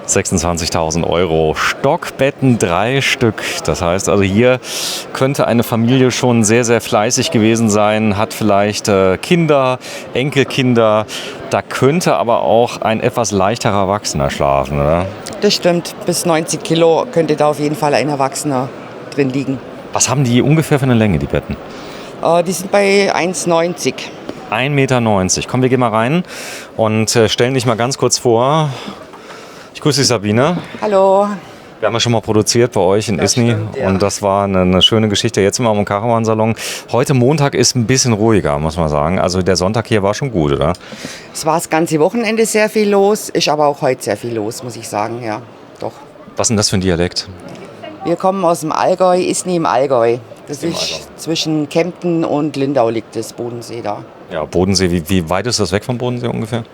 26.000 Euro. Stockbetten 3 Stück. Das heißt also, hier könnte eine Familie schon sehr, sehr fleißig gewesen sein, hat vielleicht Kinder, Enkelkinder. Da könnte aber auch ein etwas leichterer Erwachsener schlafen, oder? Das stimmt. Bis 90 Kilo könnte da auf jeden Fall ein Erwachsener drin liegen. Was haben die ungefähr für eine Länge, die Betten? Die sind bei 1,90. 1,90 Meter. Komm, wir gehen mal rein und stellen dich mal ganz kurz vor. Ich grüße dich, Sabine. Hallo. Wir haben ja schon mal produziert bei euch in Isny und das war eine schöne Geschichte. Jetzt sind wir im Caravan-Salon. Heute Montag ist ein bisschen ruhiger, muss man sagen. Also der Sonntag hier war schon gut, oder? Es war das ganze Wochenende sehr viel los, ist aber auch heute sehr viel los, muss ich sagen, ja, doch. Was ist denn das für ein Dialekt? Wir kommen aus dem Allgäu, Isny im Allgäu. Das ist zwischen Kempten und Lindau liegt das Bodensee da. Ja, Bodensee, wie weit ist das weg vom Bodensee ungefähr?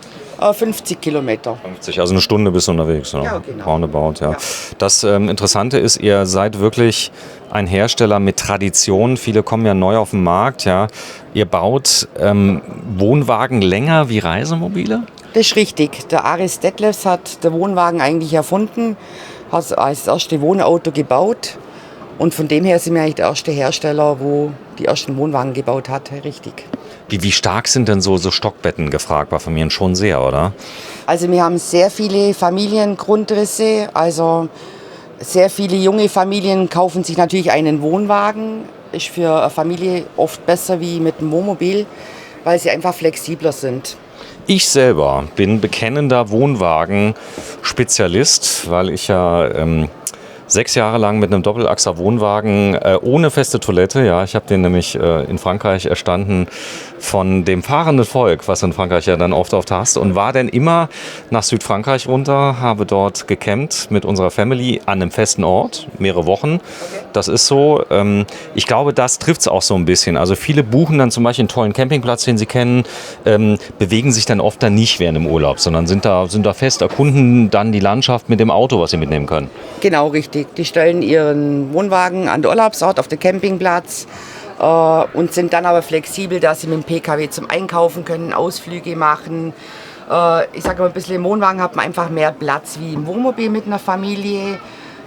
50 Kilometer. 50, also eine Stunde bist du unterwegs, oder? Ja, genau. Roundabout, ja. Ja. Das Interessante ist, ihr seid wirklich ein Hersteller mit Tradition. Viele kommen ja neu auf den Markt, ja. Ihr baut Wohnwagen länger wie Reisemobile? Das ist richtig. Der Aris Detlefs hat den Wohnwagen eigentlich erfunden, hat als erste Wohnauto gebaut. Und von dem her sind wir eigentlich der erste Hersteller, wo die ersten Wohnwagen gebaut hat, richtig. Wie stark sind denn so Stockbetten gefragt bei Familien? Schon sehr, oder? Also wir haben sehr viele Familiengrundrisse, also sehr viele junge Familien kaufen sich natürlich einen Wohnwagen. Ist für eine Familie oft besser wie mit einem Wohnmobil, weil sie einfach flexibler sind. Ich selber bin bekennender Wohnwagen-Spezialist, weil ich ja 6 Jahre lang mit einem Doppelachser-Wohnwagen ohne feste Toilette, ja, ich habe den nämlich in Frankreich erstanden von dem fahrenden Volk, was in Frankreich ja dann oft hast, und war dann immer nach Südfrankreich runter, habe dort gecampt mit unserer Family an einem festen Ort, mehrere Wochen. Das ist so, ich glaube, das trifft es auch so ein bisschen. Also viele buchen dann zum Beispiel einen tollen Campingplatz, den sie kennen, bewegen sich dann oft dann nicht während dem Urlaub, sondern sind da fest, erkunden dann die Landschaft mit dem Auto, was sie mitnehmen können. Genau, richtig. Die stellen ihren Wohnwagen an den Urlaubsort auf den Campingplatz und sind dann aber flexibel, dass sie mit dem PKW zum Einkaufen können, Ausflüge machen. Ich sage mal, ein bisschen im Wohnwagen hat man einfach mehr Platz wie im Wohnmobil mit einer Familie.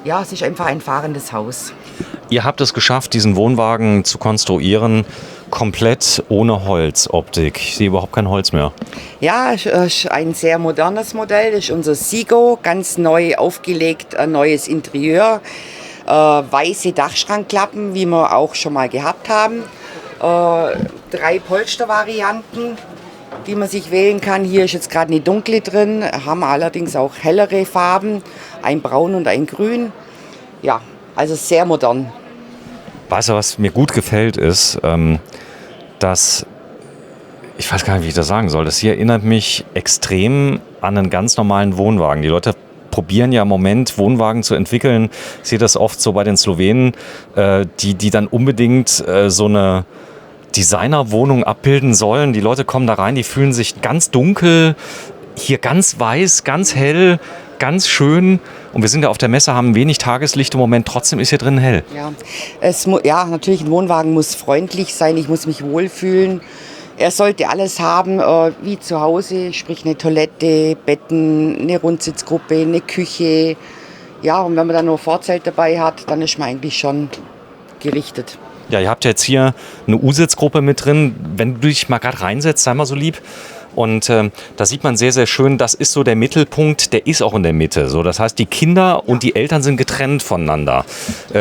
Ja, es ist einfach ein fahrendes Haus. Ihr habt es geschafft, diesen Wohnwagen zu konstruieren, komplett ohne Holzoptik. Ich sehe überhaupt kein Holz mehr. Ja, es ist ein sehr modernes Modell. Das ist unser Seago, ganz neu aufgelegt, ein neues Interieur. Weiße Dachschrankklappen, wie wir auch schon mal gehabt haben. 3 Polstervarianten, die man sich wählen kann. Hier ist jetzt gerade eine dunkle drin, haben allerdings auch hellere Farben, ein Braun und ein Grün. Ja, also sehr modern. Weißt du, was mir gut gefällt, ist, dass, ich weiß gar nicht, wie ich das sagen soll, das hier erinnert mich extrem an einen ganz normalen Wohnwagen. Die Leute probieren ja im Moment, Wohnwagen zu entwickeln. Ich sehe das oft so bei den Slowenen, die dann unbedingt so eine Designerwohnung abbilden sollen. Die Leute kommen da rein, die fühlen sich ganz dunkel, hier ganz weiß, ganz hell, ganz schön. Und wir sind ja auf der Messe, haben wenig Tageslicht im Moment, trotzdem ist hier drin hell. Ja, natürlich, ein Wohnwagen muss freundlich sein, ich muss mich wohlfühlen. Er sollte alles haben, wie zu Hause, sprich eine Toilette, Betten, eine Rundsitzgruppe, eine Küche. Ja, und wenn man dann noch ein Vorzelt dabei hat, dann ist man eigentlich schon gerichtet. Ja, ihr habt jetzt hier eine U-Sitzgruppe mit drin. Wenn du dich mal gerade reinsetzt, sei mal so lieb. Und da sieht man sehr, sehr schön, das ist so der Mittelpunkt, der ist auch in der Mitte. So, das heißt, die Kinder und die Eltern sind getrennt voneinander.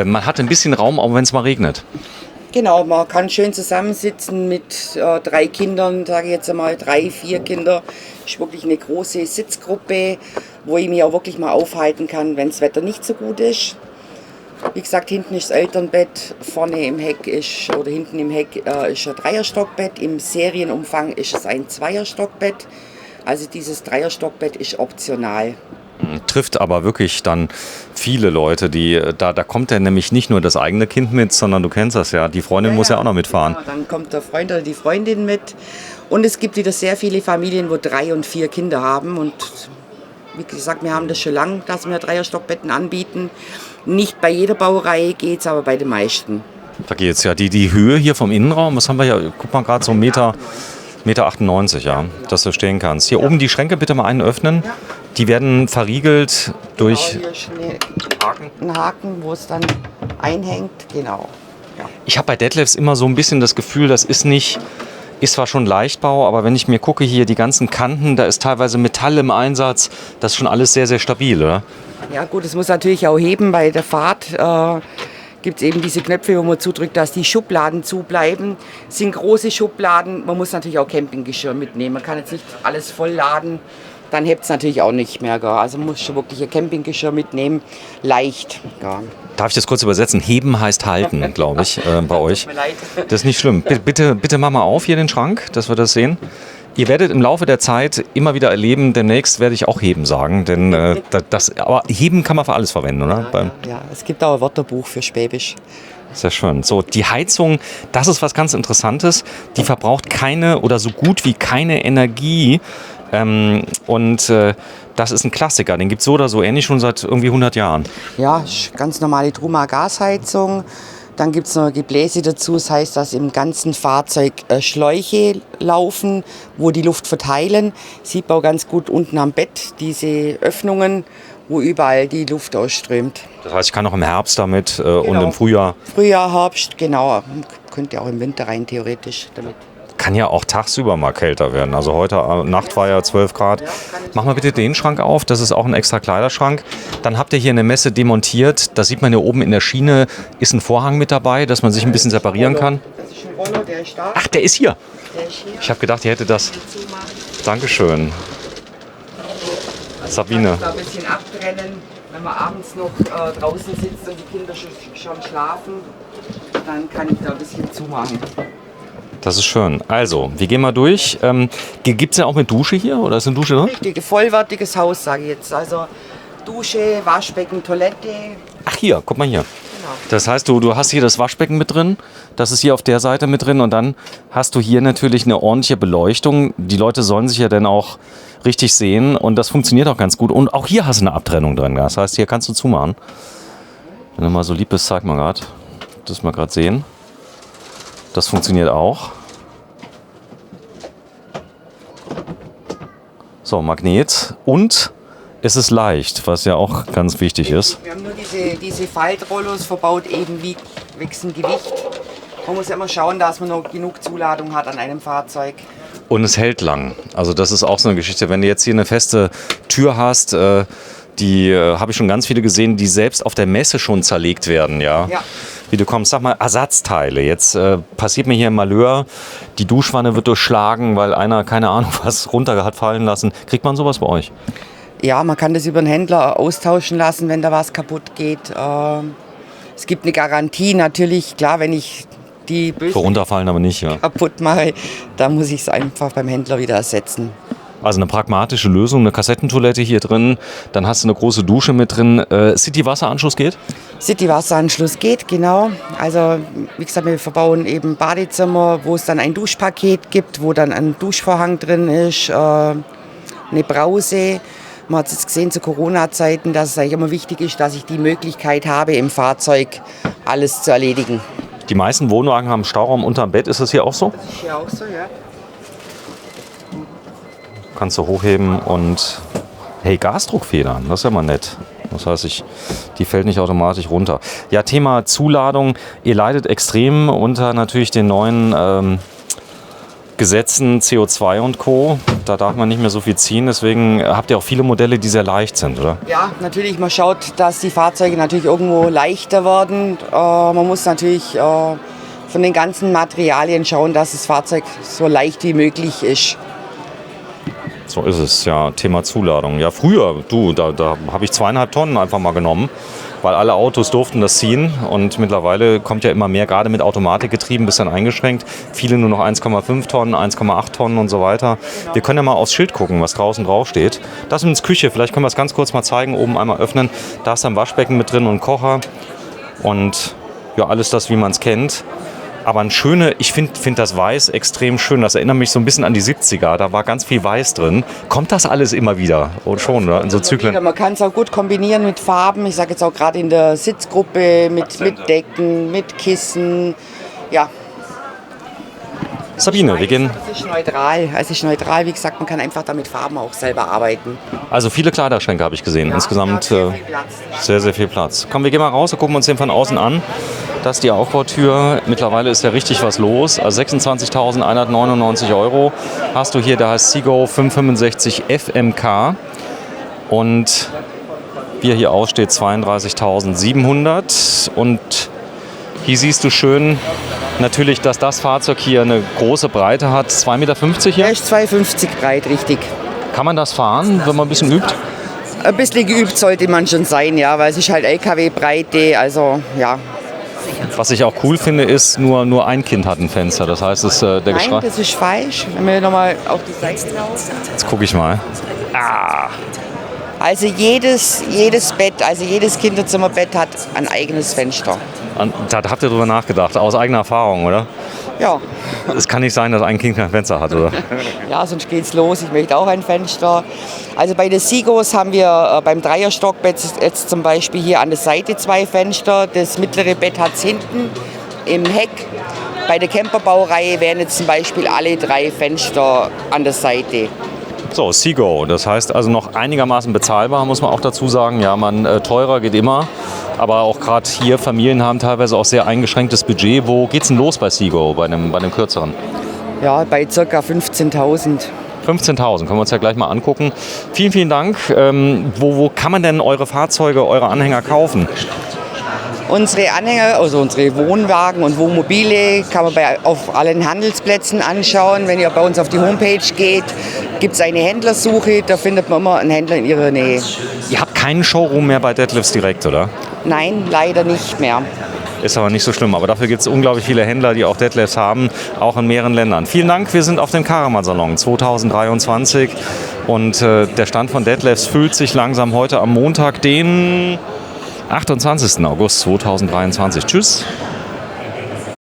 Man hat ein bisschen Raum, auch wenn es mal regnet. Genau, man kann schön zusammensitzen mit 3 Kindern, sage ich jetzt einmal 3, 4 Kinder. Das ist wirklich eine große Sitzgruppe, wo ich mich auch wirklich mal aufhalten kann, wenn das Wetter nicht so gut ist. Wie gesagt, hinten ist das Elternbett, vorne im Heck oder hinten im Heck ist ein Dreierstockbett. Im Serienumfang ist es ein Zweierstockbett. Also dieses Dreierstockbett ist optional. Trifft aber wirklich dann viele Leute, da kommt dann nämlich nicht nur das eigene Kind mit, sondern du kennst das ja, die Freundin muss ja auch noch mitfahren. Ja, dann kommt der Freund oder die Freundin mit. Und es gibt wieder sehr viele Familien, wo 3 und 4 Kinder haben. Und wie gesagt, wir haben das schon lange, dass wir Dreierstockbetten anbieten. Nicht bei jeder Baureihe geht es, aber bei den meisten. Da geht's ja. Die Höhe hier vom Innenraum, was haben wir ja, guck mal gerade so 1,98 Meter, ja, dass du stehen kannst. Hier oben die Schränke bitte mal einen öffnen. Die werden verriegelt. durch Genau, hier ist Haken. ein Haken, wo es dann einhängt. Genau. Ja. Ich habe bei Detlefs immer so ein bisschen das Gefühl, das ist zwar schon Leichtbau, aber wenn ich mir gucke hier die ganzen Kanten, da ist teilweise Metall im Einsatz, das ist schon alles sehr, sehr stabil, oder? Ja gut, es muss natürlich auch heben. Bei der Fahrt gibt es eben diese Knöpfe, wo man zudrückt, dass die Schubladen zubleiben. Es sind große Schubladen. Man muss natürlich auch Campinggeschirr mitnehmen. Man kann jetzt nicht alles voll laden, dann hebt es natürlich auch nicht mehr. Gell? Also man muss schon wirklich ein Campinggeschirr mitnehmen. Leicht. Gell? Darf ich das kurz übersetzen? Heben heißt halten, glaube ich, bei euch. Tut mir leid. Das ist nicht schlimm. Bitte mach mal auf hier den Schrank, dass wir das sehen. Ihr werdet im Laufe der Zeit immer wieder erleben, demnächst werde ich auch heben sagen, denn aber heben kann man für alles verwenden, oder? Ja, es gibt auch ein Wörterbuch für Schwäbisch. Sehr schön. So, die Heizung, das ist was ganz Interessantes. Die verbraucht keine oder so gut wie keine Energie. Das ist ein Klassiker. Den gibt es so oder so ähnlich schon seit irgendwie 100 Jahren. Ja, ganz normale Truma Gasheizung. Dann gibt es noch Gebläse dazu. Das heißt, dass im ganzen Fahrzeug Schläuche laufen, wo die Luft verteilen. Sieht man auch ganz gut unten am Bett, diese Öffnungen, wo überall die Luft ausströmt. Das heißt, ich kann auch im Herbst damit und im Frühjahr. Frühjahr, Herbst, genau. Könnte auch im Winter rein theoretisch damit. Kann ja auch tagsüber mal kälter werden. Also heute Nacht war ja 12 Grad. Mach mal bitte den Schrank auf. Das ist auch ein extra Kleiderschrank. Dann habt ihr hier eine Messe demontiert. Da sieht man hier oben in der Schiene ist ein Vorhang mit dabei, dass man sich ein bisschen separieren kann. Das ist ein Rollo, der ist da. Ach, der ist hier. Der ist hier. Ich habe gedacht, ihr hättet das. Dankeschön. Sabine. Man kann es da ein bisschen abtrennen, wenn man abends noch draußen sitzt und die Kinder schon schlafen. Dann kann ich da ein bisschen zumachen. Das ist schön. Also, wir gehen mal durch. Gibt es ja auch mit Dusche hier? Oder ist eine Dusche drin? Richtig, vollwertiges Haus, sage ich jetzt. Also Dusche, Waschbecken, Toilette. Ach, hier, guck mal hier. Genau. Das heißt, du hast hier das Waschbecken mit drin, das ist hier auf der Seite mit drin und dann hast du hier natürlich eine ordentliche Beleuchtung. Die Leute sollen sich ja dann auch richtig sehen und das funktioniert auch ganz gut. Und auch hier hast du eine Abtrennung drin. Das heißt, hier kannst du zumachen. Wenn du mal so lieb bist, zeig mal gerade. Das mal gerade sehen. Das funktioniert auch. So, Magnet. Und es ist leicht, was ja auch ganz wichtig ist. Wir haben nur diese Faltrollos verbaut, eben wie wechseln Gewicht. Man muss ja immer schauen, dass man noch genug Zuladung hat an einem Fahrzeug. Und es hält lang. Also das ist auch so eine Geschichte. Wenn du jetzt hier eine feste Tür hast, die habe ich schon ganz viele gesehen, die selbst auf der Messe schon zerlegt werden, ja. Wie du kommst, sag mal, Ersatzteile. Jetzt passiert mir hier im Malheur, die Duschwanne wird durchschlagen, weil einer, keine Ahnung, was runter hat fallen lassen. Kriegt man sowas bei euch? Ja, man kann das über einen Händler austauschen lassen, wenn da was kaputt geht. Es gibt eine Garantie natürlich, klar, wenn ich die Für runterfallen aber nicht, ja. kaputt mache, dann muss ich es einfach beim Händler wieder ersetzen. Also eine pragmatische Lösung, eine Kassettentoilette hier drin, dann hast du eine große Dusche mit drin. City-Wasseranschluss geht? City-Wasseranschluss geht, genau. Also wie gesagt, wir verbauen eben Badezimmer, wo es dann ein Duschpaket gibt, wo dann ein Duschvorhang drin ist, eine Brause. Man hat es jetzt gesehen zu Corona-Zeiten, dass es eigentlich immer wichtig ist, dass ich die Möglichkeit habe, im Fahrzeug alles zu erledigen. Die meisten Wohnwagen haben Stauraum unterm Bett. Ist das hier auch so? Das ist hier auch so, ja. Kannst du hochheben und hey, Gasdruckfedern, das ist ja mal nett. Das heißt, die fällt nicht automatisch runter. Ja, Thema Zuladung. Ihr leidet extrem unter natürlich den neuen Gesetzen CO2 und Co. Da darf man nicht mehr so viel ziehen. Deswegen habt ihr auch viele Modelle, die sehr leicht sind, oder? Ja, natürlich. Man schaut, dass die Fahrzeuge natürlich irgendwo leichter werden. Man muss natürlich von den ganzen Materialien schauen, dass das Fahrzeug so leicht wie möglich ist. So ist es, ja. Thema Zuladung. Ja, früher, da habe ich 2,5 Tonnen einfach mal genommen, weil alle Autos durften das ziehen. Und mittlerweile kommt ja immer mehr, gerade mit Automatikgetrieben, ein bisschen eingeschränkt. Viele nur noch 1,5 Tonnen, 1,8 Tonnen und so weiter. Wir können ja mal aufs Schild gucken, was draußen drauf steht. Das ist Küche, vielleicht können wir es ganz kurz mal zeigen, oben einmal öffnen. Da ist ein Waschbecken mit drin und ein Kocher. Und ja, alles das, wie man es kennt. Aber ich finde das Weiß extrem schön. Das erinnert mich so ein bisschen an die 70er. Da war ganz viel Weiß drin. Kommt das alles immer wieder? Oh, schon, oder? In so Zyklen? Man kann es auch gut kombinieren mit Farben. Ich sage jetzt auch gerade in der Sitzgruppe mit Decken, mit Kissen. Ja. Sabine, wir gehen. Es ist neutral. Es ist neutral, wie gesagt, man kann einfach damit Farben auch selber arbeiten. Also viele Kleiderschränke habe ich gesehen. Insgesamt sehr viel Platz. sehr, sehr viel Platz. Komm, wir gehen mal raus und gucken uns den von außen an. Das ist die Aufbautür. Mittlerweile ist ja richtig was los. Also 26.199 € hast du hier. Der heißt Seago 565 FMK. Und wie er hier aussteht, 32.700. Und hier siehst du schön natürlich, dass das Fahrzeug hier eine große Breite hat. 2,50 Meter hier. Er ist 2,50 breit, richtig. Kann man das fahren, wenn man ein bisschen übt? Ein bisschen geübt sollte man schon sein, ja, weil es ist halt LKW-Breite, also ja. Was ich auch cool finde, ist, nur ein Kind hat ein Fenster. Das heißt, es, der Nein, Geschrei... das ist falsch. Wenn wir nochmal auf die Seite drauf. Jetzt gucke ich mal. Also jedes Bett, also jedes Kinderzimmerbett hat ein eigenes Fenster. Da habt ihr drüber nachgedacht, aus eigener Erfahrung, oder? Ja, Es kann nicht sein, dass ein Kind kein Fenster hat, oder? ja, sonst geht's los. Ich möchte auch ein Fenster. Also bei den Seagos haben wir beim Dreierstockbett jetzt zum Beispiel hier an der Seite 2 Fenster. Das mittlere Bett hat es hinten im Heck. Bei der Camperbaureihe wären jetzt zum Beispiel alle 3 Fenster an der Seite. So, Seago, das heißt also noch einigermaßen bezahlbar, muss man auch dazu sagen. Ja, teurer geht immer. Aber auch gerade hier, Familien haben teilweise auch sehr eingeschränktes Budget. Wo geht's denn los bei Seago, bei dem kürzeren? Ja, bei ca. 15.000. 15.000, können wir uns ja gleich mal angucken. Vielen, vielen Dank. Wo kann man denn eure Fahrzeuge, eure Anhänger kaufen? Unsere Anhänger, also unsere Wohnwagen und Wohnmobile kann man auf allen Handelsplätzen anschauen. Wenn ihr bei uns auf die Homepage geht, gibt es eine Händlersuche, da findet man immer einen Händler in ihrer Nähe. Ihr habt keinen Showroom mehr bei Detlefs direkt, oder? Nein, leider nicht mehr. Ist aber nicht so schlimm. Aber dafür gibt es unglaublich viele Händler, die auch Detlefs haben, auch in mehreren Ländern. Vielen Dank, wir sind auf dem Caravan-Salon 2023 und der Stand von Detlefs füllt sich langsam heute am Montag, den 28. August 2023. Tschüss.